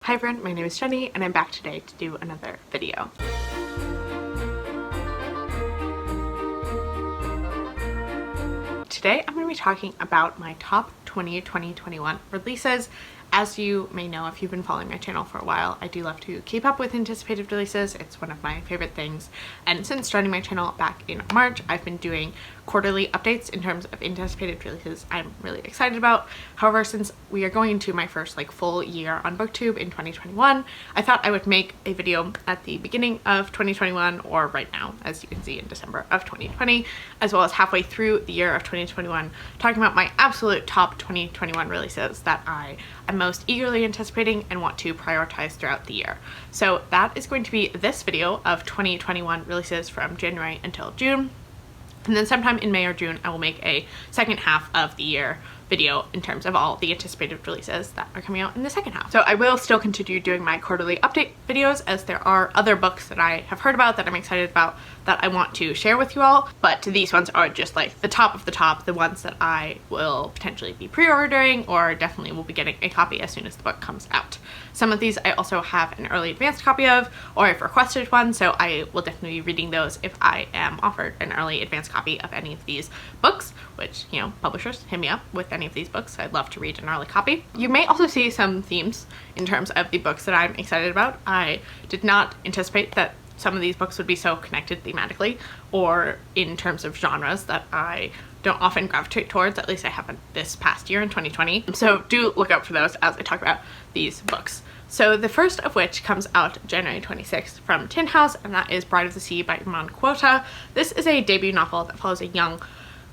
Hi everyone, my name is Jenny and I'm back today to do another video. Today I'm going to be talking about my top 2021 releases. As you may know, if you've been following my channel for a while, I do love to keep up with anticipated releases. It's one of my favorite things. And since starting my channel back in March, I've been doing quarterly updates in terms of anticipated releases I'm really excited about. However, since we are going into my first full year on BookTube in 2021, I thought I would make a video at the beginning of 2021, or right now, as you can see, in December of 2020, as well as halfway through the year of 2021, talking about my absolute top 2021 releases that I am most eagerly anticipating and want to prioritize throughout the year. So that is going to be this video of 2021 releases from January until June. And then sometime in May or June, I will make a second half of the year video in terms of all the anticipated releases that are coming out in the second half. So I will still continue doing my quarterly update videos, as there are other books that I have heard about that I'm excited about that I want to share with you all, but these ones are just the top of the top, the ones that I will potentially be pre-ordering or definitely will be getting a copy as soon as the book comes out. Some of these I also have an early advanced copy of, or I've requested one, so I will definitely be reading those if I am offered an early advanced copy of any of these books, which, you know, publishers, hit me up with any of these books. I'd love to read an early copy. You may also see some themes in terms of the books that I'm excited about. I did not anticipate that some of these books would be so connected thematically or in terms of genres that I don't often gravitate towards, at least I haven't this past year in 2020. So do look out for those as I talk about these books. So the first of which comes out January 26th from Tin House, and that is Bride of the Sea by Iman Quetta. This is a debut novel that follows a young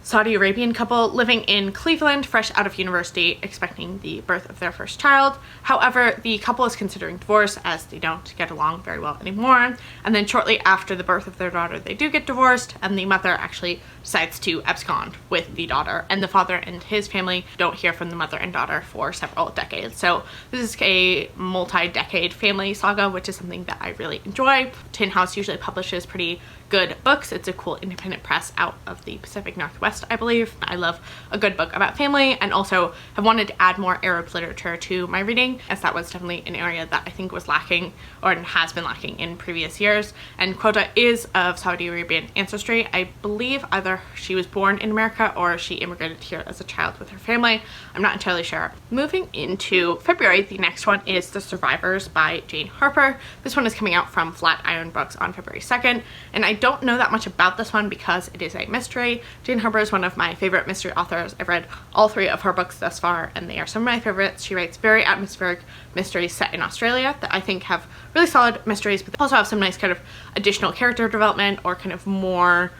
Saudi Arabian couple living in Cleveland, fresh out of university, expecting the birth of their first child. However, the couple is considering divorce as they don't get along very well anymore. And then shortly after the birth of their daughter, they do get divorced, and the mother actually decides to abscond with the daughter. And the father and his family don't hear from the mother and daughter for several decades. So this is a multi-decade family saga, which is something that I really enjoy. Tin House usually publishes pretty good books. It's a cool independent press out of the Pacific Northwest, I believe. I love a good book about family, and also have wanted to add more Arab literature to my reading, as that was definitely an area that I think was lacking, or has been lacking in previous years. And Quetta is of Saudi Arabian ancestry. I believe either she was born in America or she immigrated here as a child with her family. I'm not entirely sure. Moving into February, the next one is The Survivors by Jane Harper. This one is coming out from Flatiron Books on February 2nd, and I don't know that much about this one because it is a mystery. Jane Harper is one of my favorite mystery authors. I've read all three of her books thus far, and they are some of my favorites. She writes very atmospheric mysteries set in Australia that I think have really solid mysteries, but also have some nice kind of additional character development or kind of more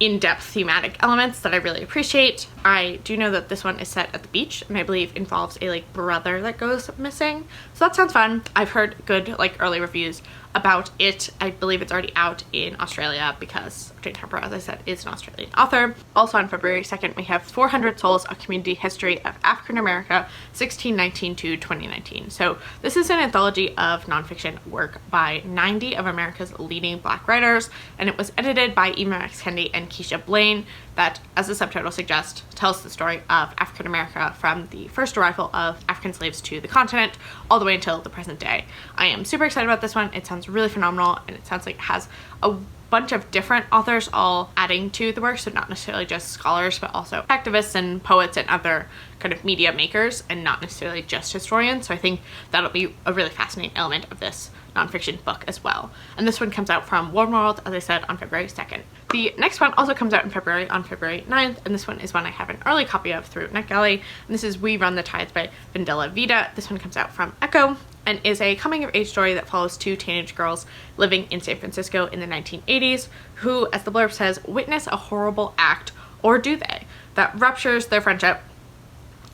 in-depth thematic elements that I really appreciate. I do know that this one is set at the beach, and I believe involves a brother that goes missing, so that sounds fun. I've heard good early reviews about it. I believe it's already out in Australia because Jane Harper, as I said, is an Australian author. Also on February 2nd, we have 400 Souls, A Community History of African America, 1619 to 2019. So this is an anthology of nonfiction work by 90 of America's leading Black writers, and it was edited by Emma X. Kendi and Keisha Blaine, that, as the subtitle suggests, tells the story of African America from the first arrival of African slaves to the continent all the way until the present day. I am super excited about this one. It sounds really phenomenal, and it sounds like it has a bunch of different authors all adding to the work, so not necessarily just scholars but also activists and poets and other kind of media makers, and not necessarily just historians. So I think that'll be a really fascinating element of this nonfiction book as well. And this one comes out from Warm World, as I said, on February 2nd. The next one also comes out in February on February 9th, and this one is one I have an early copy of through NetGalley, and this is We Run the Tides by Vendela Vida. This one comes out from Echo and is a coming-of-age story that follows two teenage girls living in San Francisco in the 1980s who, as the blurb says, witness a horrible act, or do they, that ruptures their friendship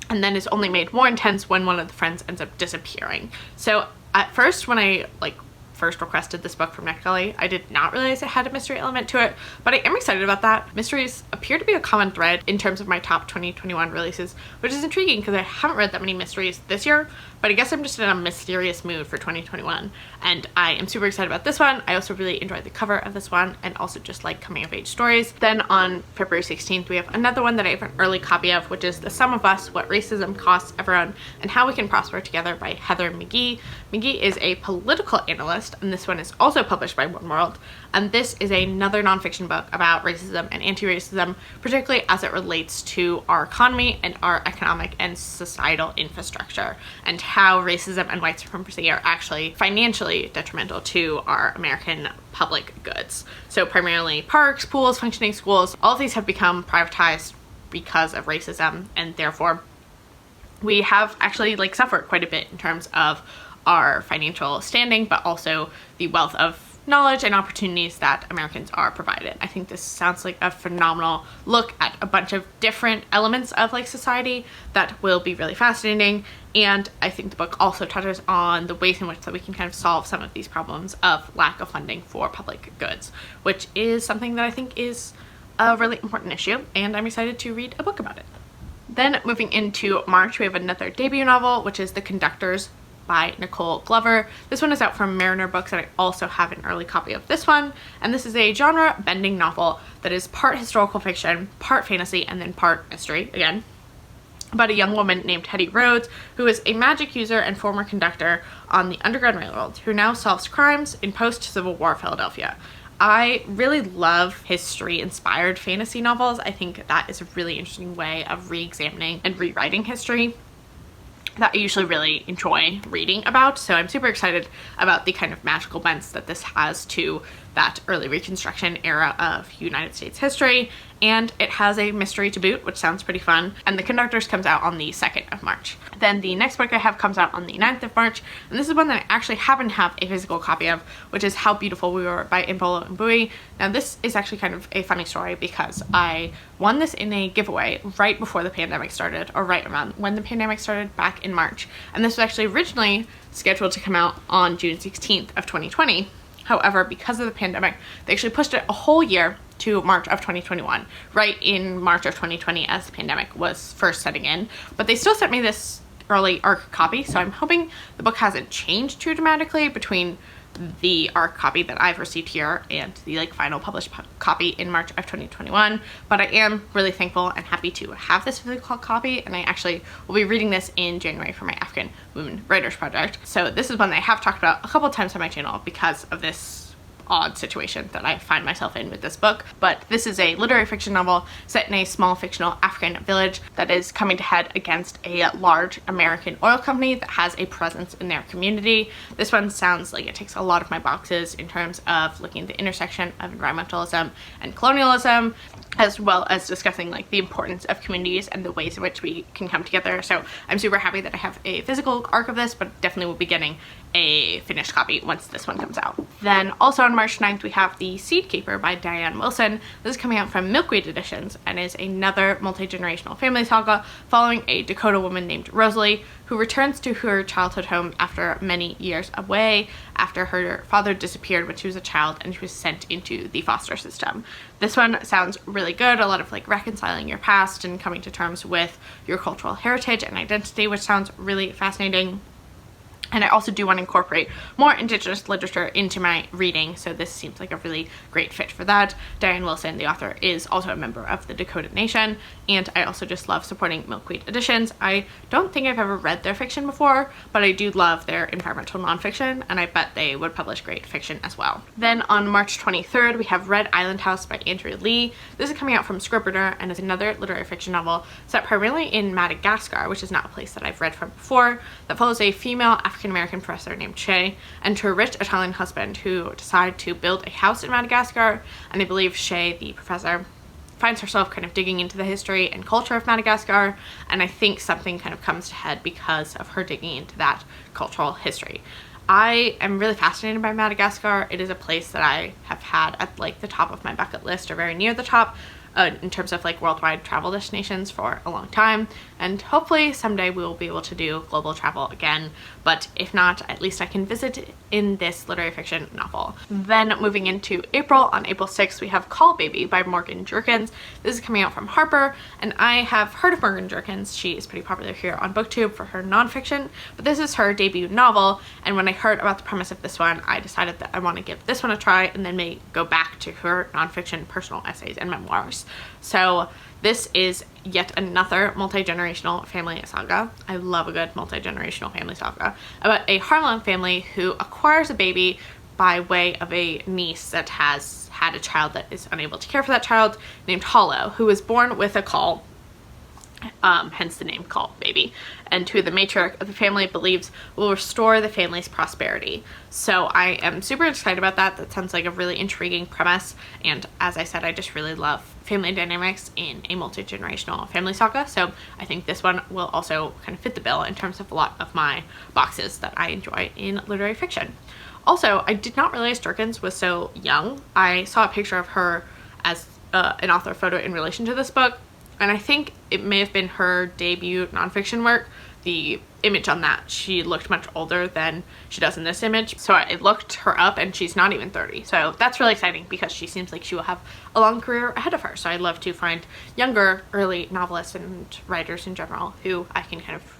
and then is only made more intense when one of the friends ends up disappearing. So at first, when I first requested this book from NetGully, I did not realize it had a mystery element to it, but I am excited about that. Mysteries appear to be a common thread in terms of my top 2021 releases, which is intriguing because I haven't read that many mysteries this year, but I guess I'm just in a mysterious mood for 2021, and I am super excited about this one. I also really enjoyed the cover of this one and also just like coming of age stories. Then on February 16th, we have another one that I have an early copy of, which is The Sum of Us: What Racism Costs Everyone and How We Can Prosper Together by Heather McGhee. McGhee is a political analyst, and this one is also published by One World. And this is another nonfiction book about racism and anti-racism, particularly as it relates to our economy and our economic and societal infrastructure, and how racism and white supremacy are actually financially detrimental to our American public goods. So primarily parks, pools, functioning schools, all of these have become privatized because of racism, and therefore we have actually like suffered quite a bit in terms of our financial standing, but also the wealth of knowledge and opportunities that Americans are provided. I think this sounds like a phenomenal look at a bunch of different elements of like society that will be really fascinating. And I think the book also touches on the ways in which that we can kind of solve some of these problems of lack of funding for public goods, which is something that I think is a really important issue, and I'm excited to read a book about it. Then moving into March, we have another debut novel, which is The Conductors by Nicole Glover. This one is out from Mariner Books, and I also have an early copy of this one. And this is a genre-bending novel that is part historical fiction, part fantasy, and then part mystery, again, about a young woman named Hetty Rhodes, who is a magic user and former conductor on the Underground Railroad, who now solves crimes in post-Civil War Philadelphia. I really love history-inspired fantasy novels. I think that is a really interesting way of re-examining and rewriting history that I usually really enjoy reading about. So I'm super excited about the kind of magical bents that this has to that early Reconstruction era of United States history, and it has a mystery to boot, which sounds pretty fun. And The Conductors comes out on the 2nd of March. Then the next book I have comes out on the 9th of March, and this is one that I actually happen to have a physical copy of, which is How Beautiful We Were by Mbolo Mbui. Now this is actually kind of a funny story because I won this in a giveaway right before the pandemic started, or right around when the pandemic started back in March. And this was actually originally scheduled to come out on June 16th of 2020. However, because of the pandemic, they actually pushed it a whole year to March of 2021, right in March of 2020 as the pandemic was first setting in. But they still sent me this early ARC copy, so I'm hoping the book hasn't changed too dramatically between the ARC copy that I've received here and the like final published copy in March of 2021. But I am really thankful and happy to have this physical copy, and I actually will be reading this in January for my African Women Writers Project. So this is one that I have talked about a couple of times on my channel because of this odd situation that I find myself in with this book. But this is a literary fiction novel set in a small fictional African village that is coming to head against a large American oil company that has a presence in their community. This one sounds like it ticks a lot of my boxes in terms of looking at the intersection of environmentalism and colonialism, as well as discussing like the importance of communities and the ways in which we can come together. So I'm super happy that I have a physical ARC of this, but definitely will be getting a finished copy once this one comes out. Then also on March 9th, we have The Seedkeeper by Diane Wilson. This is coming out from Milkweed Editions and is another multi-generational family saga following a Dakota woman named Rosalie who returns to her childhood home after many years away after her father disappeared when she was a child and she was sent into the foster system. This one sounds really good, a lot of like reconciling your past and coming to terms with your cultural heritage and identity, which sounds really fascinating. And I also do want to incorporate more Indigenous literature into my reading, so this seems like a really great fit for that. Diane Wilson, the author, is also a member of the Dakota Nation, and I also just love supporting Milkweed Editions. I don't think I've ever read their fiction before, but I do love their environmental nonfiction, and I bet they would publish great fiction as well. Then on March 23rd, we have Red Island House by Andrew Lee. This is coming out from Scribner and is another literary fiction novel set primarily in Madagascar, which is not a place that I've read from before, that follows a female African-American professor named Shay and her rich Italian husband who decide to build a house in Madagascar. And I believe Shay, the professor, finds herself kind of digging into the history and culture of Madagascar, and I think something kind of comes to head because of her digging into that cultural history. I am really fascinated by Madagascar. It is a place that I have had at like the top of my bucket list or very near the top in terms of like worldwide travel destinations for a long time, and hopefully someday we will be able to do global travel again, but if not, at least I can visit in this literary fiction novel. Then moving into April, on April 6th we have Call Baby by Morgan Jerkins. This is coming out from Harper, and I have heard of Morgan Jerkins. She is pretty popular here on BookTube for her nonfiction, but this is her debut novel, and when I heard about the premise of this one, I decided that I want to give this one a try and then may go back to her nonfiction personal essays and memoirs. So this is yet another multi-generational family saga. I love a good multi-generational family saga about a Harlem family who acquires a baby by way of a niece that has had a child that is unable to care for that child, named Hollow, who was born with a caul, hence the name Call Baby, and who the matriarch of the family believes will restore the family's prosperity. So I am super excited about that. That sounds like a really intriguing premise, and as I said, I just really love family dynamics in a multi-generational family saga, so I think this one will also kind of fit the bill in terms of a lot of my boxes that I enjoy in literary fiction. Also, I did not realize Jerkins was so young. I saw a picture of her as an author photo in relation to this book, and I think it may have been her debut nonfiction work. The image on that, she looked much older than she does in this image. So I looked her up and she's not even 30. So that's really exciting because she seems like she will have a long career ahead of her. So I love to find younger early novelists and writers in general who I can kind of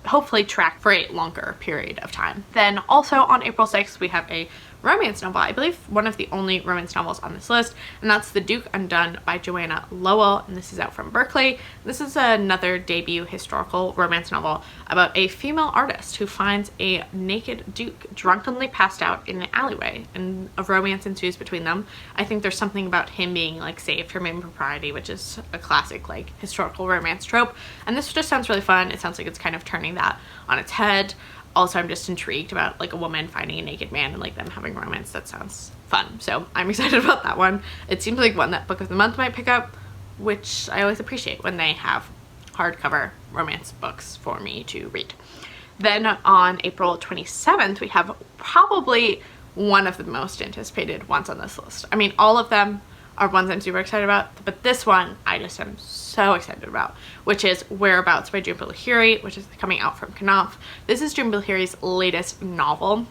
hopefully track for a longer period of time. Then also on April 6th, we have a romance novel, I believe one of the only romance novels on this list, and that's The Duke Undone by Joanna Lowell, and this is out from Berkeley. This is another debut historical romance novel about a female artist who finds a naked duke drunkenly passed out in an alleyway, and a romance ensues between them. I think there's something about him being like saved from impropriety, which is a classic like historical romance trope, and this just sounds really fun. It sounds like it's kind of turning that on its head. Also, I'm just intrigued about like a woman finding a naked man and like them having romance. That sounds fun. So I'm excited about that one. It seems like one that Book of the Month might pick up, which I always appreciate when they have hardcover romance books for me to read. Then on April 27th, we have probably one of the most anticipated ones on this list. I mean, all of them are ones I'm super excited about, but this one I just am so excited about, which is Whereabouts by June Lahiri, which is coming out from Knopf. This is June Lahiri's latest novel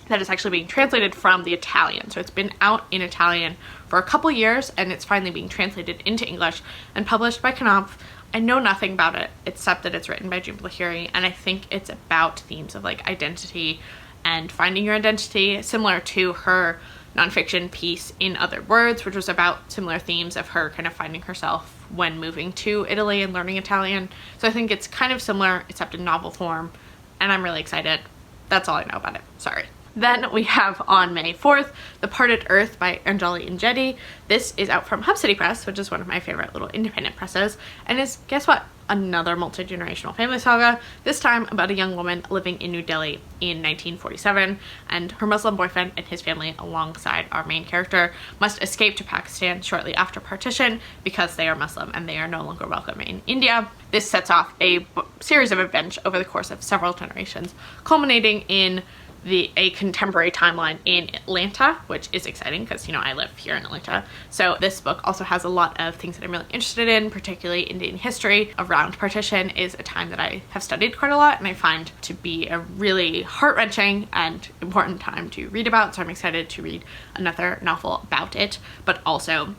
that is actually being translated from the Italian. So it's been out in Italian for a couple years, and it's finally being translated into English and published by Knopf. I know nothing about it except that it's written by June Lahiri, and I think it's about themes of like identity and finding your identity, similar to her nonfiction piece In Other Words, which was about similar themes of her kind of finding herself when moving to Italy and learning Italian. So I think it's kind of similar except in novel form, and I'm really excited. That's all I know about it. Sorry. Then we have on May 4th, The Parted Earth by Anjali Enjeti. This is out from Hub City Press, which is one of my favorite little independent presses, and is, guess what, another multi-generational family saga, this time about a young woman living in New Delhi in 1947, and her Muslim boyfriend and his family, alongside our main character, must escape to Pakistan shortly after partition because they are Muslim and they are no longer welcome in India. This sets off a series of events over the course of several generations, culminating in a contemporary timeline in Atlanta, which is exciting because, you know, I live here in Atlanta. So this book also has a lot of things that I'm really interested in, particularly Indian history. Around partition is a time that I have studied quite a lot and I find to be a really heart-wrenching and important time to read about. So I'm excited to read another novel about it, but also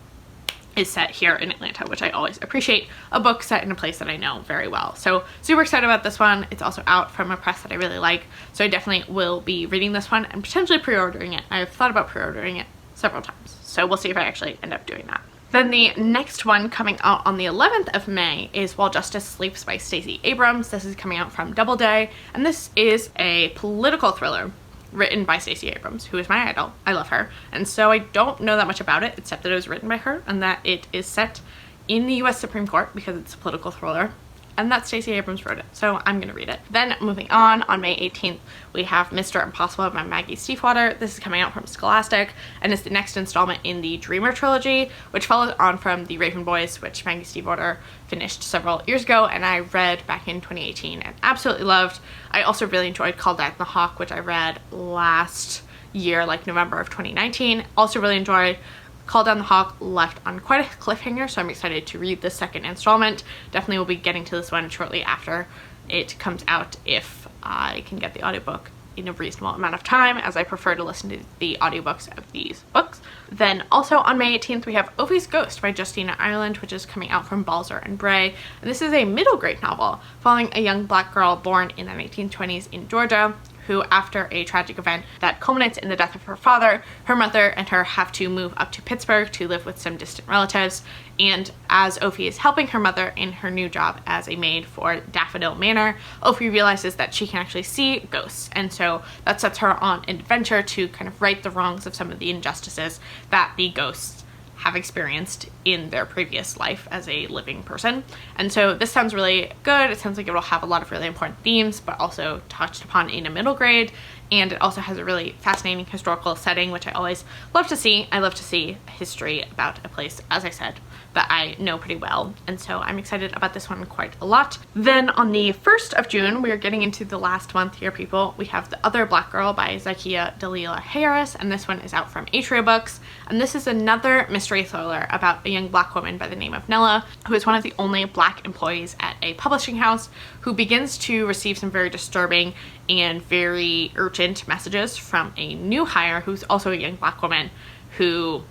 is set here in Atlanta, which I always appreciate, a book set in a place that I know very well. So super excited about this one. It's also out from a press that I really like, so I definitely will be reading this one and potentially pre-ordering it. I've thought about pre-ordering it several times, so we'll see if I actually end up doing that. Then the next one coming out on the 11th of May is While Justice Sleeps by Stacey Abrams. This is coming out from Doubleday, and this is a political thriller written by Stacey Abrams, who is my idol. I love her. And so I don't know that much about it, except that it was written by her and that it is set in the US Supreme Court because it's a political thriller, and that Stacey Abrams wrote it, so I'm gonna read it. Then moving on May 18th, we have Mr. Impossible by Maggie Stiefvater. This is coming out from Scholastic, and is the next installment in the Dreamer trilogy, which follows on from The Raven Boys, which Maggie Stiefvater finished several years ago, and I read back in 2018 and absolutely loved. I also really enjoyed Call Death the Hawk, which I read last year, like November of 2019. Also really enjoyed Call Down the Hawk left on quite a cliffhanger, so I'm excited to read the second installment. Definitely will be getting to this one shortly after it comes out if I can get the audiobook in a reasonable amount of time, as I prefer to listen to the audiobooks of these books. Then also on May 18th, we have Ophi's Ghost by Justina Ireland, which is coming out from Balzer and Bray. And this is a middle grade novel following a young black girl born in the 1920s in Georgia, who, after a tragic event that culminates in the death of her father, her mother and her have to move up to Pittsburgh to live with some distant relatives. And as Ophi is helping her mother in her new job as a maid for Daffodil Manor, Ophi realizes that she can actually see ghosts. And so that sets her on an adventure to kind of right the wrongs of some of the injustices that the ghosts have experienced in their previous life as a living person. And so this sounds really good. It sounds like it will have a lot of really important themes, but also touched upon in a middle grade. And it also has a really fascinating historical setting, which I always love to see. I love to see history about a place, as I said, that I know pretty well. And so I'm excited about this one quite a lot. Then on the 1st of June, we are getting into the last month here, people. We have The Other Black Girl by Zakiya Dalila Harris, and this one is out from Atria Books. And this is another mystery thriller about a young black woman by the name of Nella, who is one of the only black employees at a publishing house, who begins to receive some very disturbing and very urgent messages from a new hire who's also a young black woman who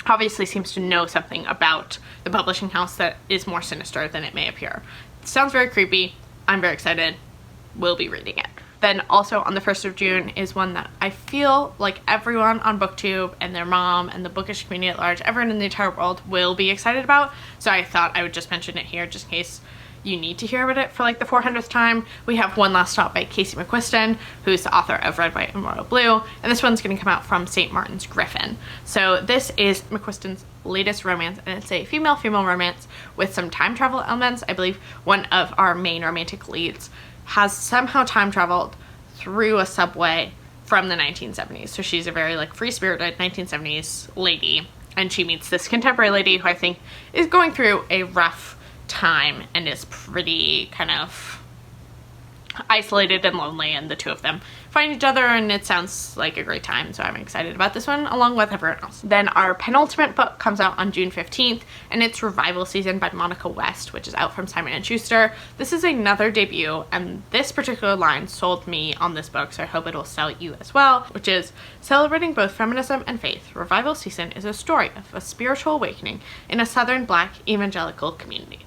obviously seems to know something about the publishing house that is more sinister than it may appear. It sounds very creepy. I'm very excited. We'll be reading it. Then also on the 1st of June is one that I feel like everyone on BookTube and their mom and the bookish community at large, everyone in the entire world will be excited about. So I thought I would just mention it here just in case you need to hear about it for like the 400th time. We have One Last Stop by Casey McQuiston, who's the author of Red, White, and Royal Blue, and this one's going to come out from St. Martin's Griffin. So this is McQuiston's latest romance, and it's a female-female romance with some time travel elements. I believe one of our main romantic leads has somehow time traveled through a subway from the 1970s. So she's a very like free-spirited 1970s lady, and she meets this contemporary lady who I think is going through a rough time and is pretty kind of isolated and lonely, and the two of them find each other, and it sounds like a great time, so I'm excited about this one along with everyone else. Then our penultimate book comes out on June 15th, and it's Revival Season by Monica West, which is out from Simon & Schuster. This is another debut, and this particular line sold me on this book, so I hope it'll sell you as well, which is celebrating both feminism and faith. Revival Season is a story of a spiritual awakening in a Southern Black evangelical community.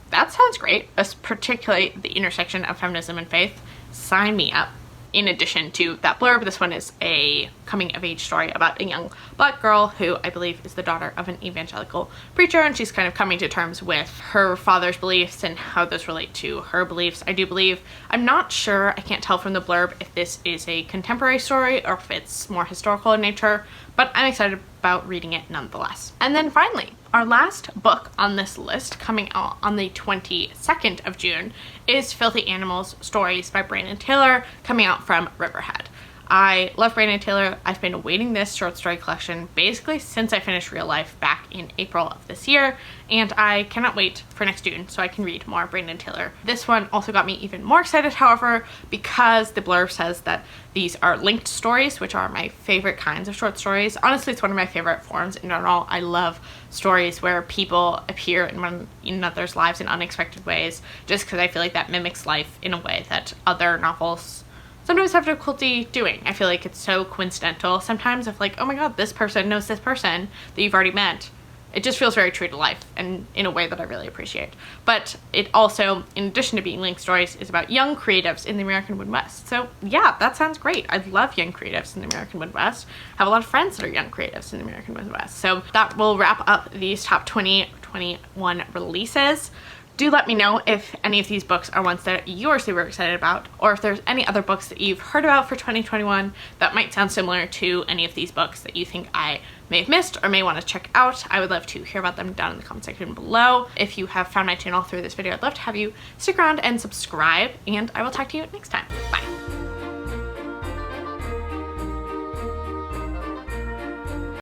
That sounds great, particularly the intersection of feminism and faith. Sign me up. In addition to that blurb, this one is a coming-of-age story about a young black girl who I believe is the daughter of an evangelical preacher, and she's kind of coming to terms with her father's beliefs and how those relate to her beliefs. I do believe, I'm not sure, I can't tell from the blurb if this is a contemporary story or if it's more historical in nature, but I'm excited about reading it nonetheless. And then finally, our last book on this list, coming out on the 22nd of June, is Filthy Animals Stories by Brandon Taylor, coming out from Riverhead. I love Brandon Taylor. I've been awaiting this short story collection basically since I finished Real Life back in April of this year, and I cannot wait for next June so I can read more Brandon Taylor. This one also got me even more excited, however, because the blurb says that these are linked stories, which are my favorite kinds of short stories. Honestly, it's one of my favorite forms in general. I love stories where people appear in one another's lives in unexpected ways, just because I feel like that mimics life in a way that other novels sometimes have difficulty doing. I feel like it's so coincidental sometimes of like, oh my god, this person knows this person that you've already met. It just feels very true to life and in a way that I really appreciate. But it also, in addition to being linked stories, is about young creatives in the American Midwest. So yeah, that sounds great. I love young creatives in the American Midwest. I have a lot of friends that are young creatives in the American Midwest. So that will wrap up these top 2021 releases. Do let me know if any of these books are ones that you're super excited about, or if there's any other books that you've heard about for 2021 that might sound similar to any of these books that you think I may have missed or may want to check out. I would love to hear about them down in the comment section below. If you have found my channel through this video, I'd love to have you stick around and subscribe, and I will talk to you next time. Bye.